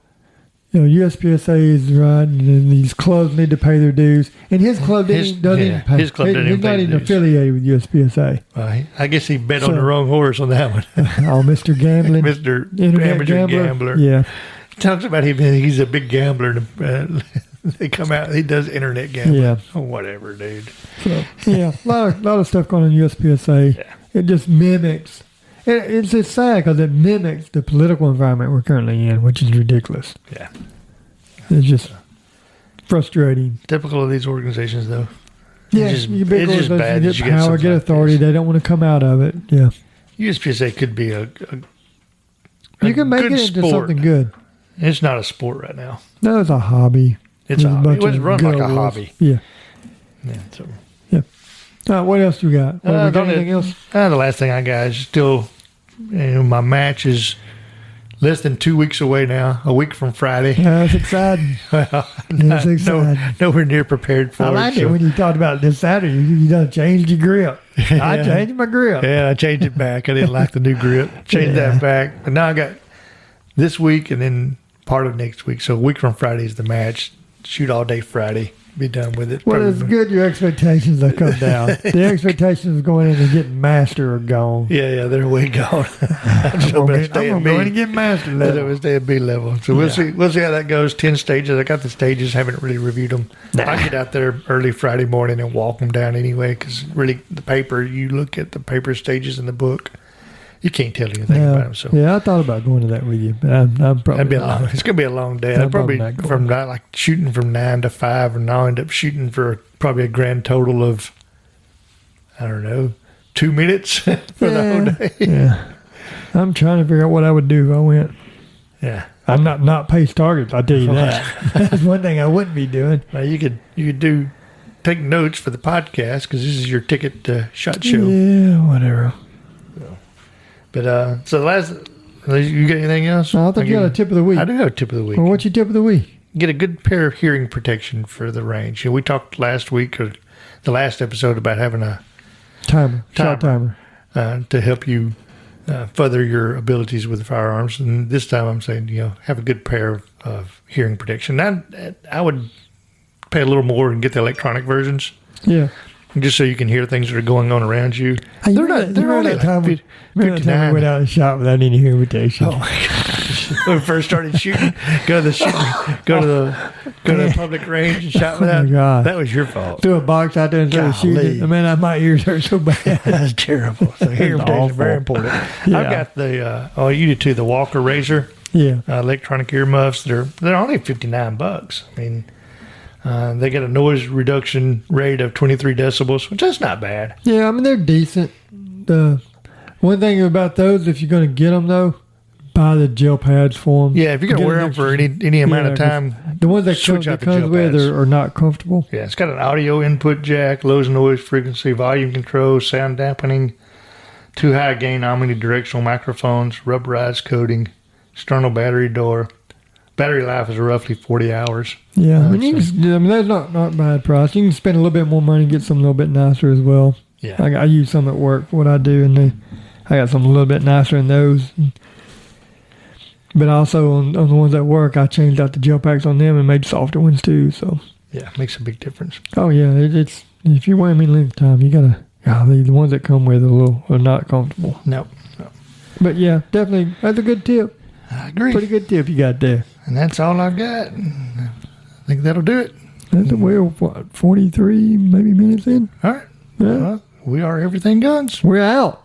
Speaker 2: USPSA is right, and these clubs need to pay their dues, and his club doesn't even pay.
Speaker 1: his club doesn't
Speaker 2: He's
Speaker 1: even pay
Speaker 2: not
Speaker 1: the
Speaker 2: even
Speaker 1: dues.
Speaker 2: affiliated with USPSA.
Speaker 1: I guess he bet on
Speaker 2: So-
Speaker 1: the wrong horse on that one.
Speaker 2: Oh, Mr. Gambling,
Speaker 1: Mr.
Speaker 2: Internet
Speaker 1: Amateur Gambler.
Speaker 2: Yeah,
Speaker 1: He talks about him. He's a big gambler. They come out. He does internet gambling.
Speaker 2: Yeah.
Speaker 1: Oh, whatever, dude.
Speaker 2: so yeah, a lot of stuff going on in USPSA.
Speaker 1: Yeah.
Speaker 2: It just mimics. It's just sad because it mimics the political environment we're currently in, which is ridiculous.
Speaker 1: Yeah.
Speaker 2: It's just frustrating.
Speaker 1: Typical of these organizations, though.
Speaker 2: Yeah,
Speaker 1: It's just,
Speaker 2: you big
Speaker 1: it's just
Speaker 2: organizations
Speaker 1: bad that
Speaker 2: get
Speaker 1: you get
Speaker 2: power,
Speaker 1: something
Speaker 2: get
Speaker 1: like
Speaker 2: authority.
Speaker 1: this.
Speaker 2: They don't want to come out of it. Yeah,
Speaker 1: USPSA could be a
Speaker 2: you can make it
Speaker 1: good
Speaker 2: into
Speaker 1: sport.
Speaker 2: something good.
Speaker 1: It's not a sport right now.
Speaker 2: No, it's a hobby.
Speaker 1: It's
Speaker 2: There's
Speaker 1: a hobby.
Speaker 2: bunch
Speaker 1: It was
Speaker 2: of
Speaker 1: run like a
Speaker 2: girls.
Speaker 1: hobby.
Speaker 2: Yeah.
Speaker 1: Yeah, so.
Speaker 2: All right, what else you got? We got anything else?
Speaker 1: The last thing I got is still, my match is less than 2 weeks away now. A week from Friday.
Speaker 2: Yeah, it's exciting. It's exciting.
Speaker 1: Nowhere near prepared for
Speaker 2: I
Speaker 1: it.
Speaker 2: like it
Speaker 1: so-
Speaker 2: when you talked about this Saturday. You done changed your grip. I changed my grip.
Speaker 1: Yeah, I changed it back. I didn't like the new grip. Changed
Speaker 2: Yeah.
Speaker 1: that back. But now I got this week and then part of next week. So a week from Friday is the match. Shoot all day Friday. Be done with it.
Speaker 2: Well,
Speaker 1: Probably-
Speaker 2: it's good your expectations have come down. The expectations of going in and getting master are gone.
Speaker 1: Yeah, they're way gone.
Speaker 2: I'm going to go in and get master
Speaker 1: Let
Speaker 2: level.
Speaker 1: them stay at B level. So we'll see. We'll see how that goes. 10 stages. I got the stages. Haven't really reviewed them. I get out there early Friday morning and walk them down anyway. Because really, the paper. You look at the paper stages in the book. You can't tell anything about them. So
Speaker 2: Yeah, I thought about going to that with you, but I'm probably
Speaker 1: that'd be a
Speaker 2: not.
Speaker 1: long. It's gonna be a long day.
Speaker 2: I'm
Speaker 1: I'd probably
Speaker 2: probably not
Speaker 1: from like shooting from 9 to 5, and I'll end up shooting for probably a grand total of I don't know 2 minutes for the whole day.
Speaker 2: Yeah, I'm trying to figure out what I would do if I went.
Speaker 1: Yeah.
Speaker 2: I'm not pace targets. I'll tell you that. That's one thing I wouldn't be doing.
Speaker 1: Now you could take notes for the podcast because this is your ticket to SHOT Show.
Speaker 2: Yeah, whatever.
Speaker 1: But so the last, you got anything else?
Speaker 2: I thought you had a tip of the week.
Speaker 1: I do have a tip of the week.
Speaker 2: Well, what's your tip of the week?
Speaker 1: Get a good pair of hearing protection for the range. We talked last week or the last episode about having a
Speaker 2: Shot timer.
Speaker 1: to help you further your abilities with the firearms. And this time I'm saying, have a good pair of hearing protection. I would pay a little more and get the electronic versions.
Speaker 2: Yeah.
Speaker 1: Just so you can hear things that are going on around you.
Speaker 2: Hey,
Speaker 1: They're only like 59.
Speaker 2: We went out and shot without any hearing protection.
Speaker 1: Oh my gosh! When we first started shooting, go to the public range and shot without.
Speaker 2: Oh my God.
Speaker 1: That was your fault.
Speaker 2: Threw a box out there and started shooting it. Man, my ears hurt so bad.
Speaker 1: That's terrible. So hearing protection is very important.
Speaker 2: Yeah.
Speaker 1: I've got the you do too. The Walker Razor
Speaker 2: Yeah.
Speaker 1: electronic earmuffs. They're only $59. I mean. They get a noise reduction rate of 23 decibels, which is not bad.
Speaker 2: Yeah, I mean, they're decent. The one thing about those, if you're going to get them, though, buy the gel pads for them.
Speaker 1: Yeah, if you're going to wear them for any amount of time,
Speaker 2: the ones that
Speaker 1: switch out the gel
Speaker 2: comes with
Speaker 1: pads.
Speaker 2: are not comfortable.
Speaker 1: Yeah, it's got an audio input jack, low noise frequency, volume control, sound dampening, 2 high gain omnidirectional microphones, rubberized coating, external battery door. Battery life is roughly 40 hours.
Speaker 2: Yeah, that's not bad price. You can spend a little bit more money and get something a little bit nicer as well.
Speaker 1: Yeah.
Speaker 2: I use some at work for what I do, and I got something a little bit nicer in those. But also on the ones at work, I changed out the gel packs on them and made softer ones too. So
Speaker 1: yeah, it makes a big difference.
Speaker 2: oh yeah, it's if you're wearing them any length of time, you gotta. The ones that come with are not comfortable.
Speaker 1: No.
Speaker 2: But yeah, definitely that's a good tip.
Speaker 1: I agree.
Speaker 2: Pretty good tip you got there.
Speaker 1: And that's all I've got. I think that'll do it.
Speaker 2: We're 43 maybe minutes in.
Speaker 1: All right.
Speaker 2: Yeah.
Speaker 1: Well, we are Everything Guns.
Speaker 2: We're out.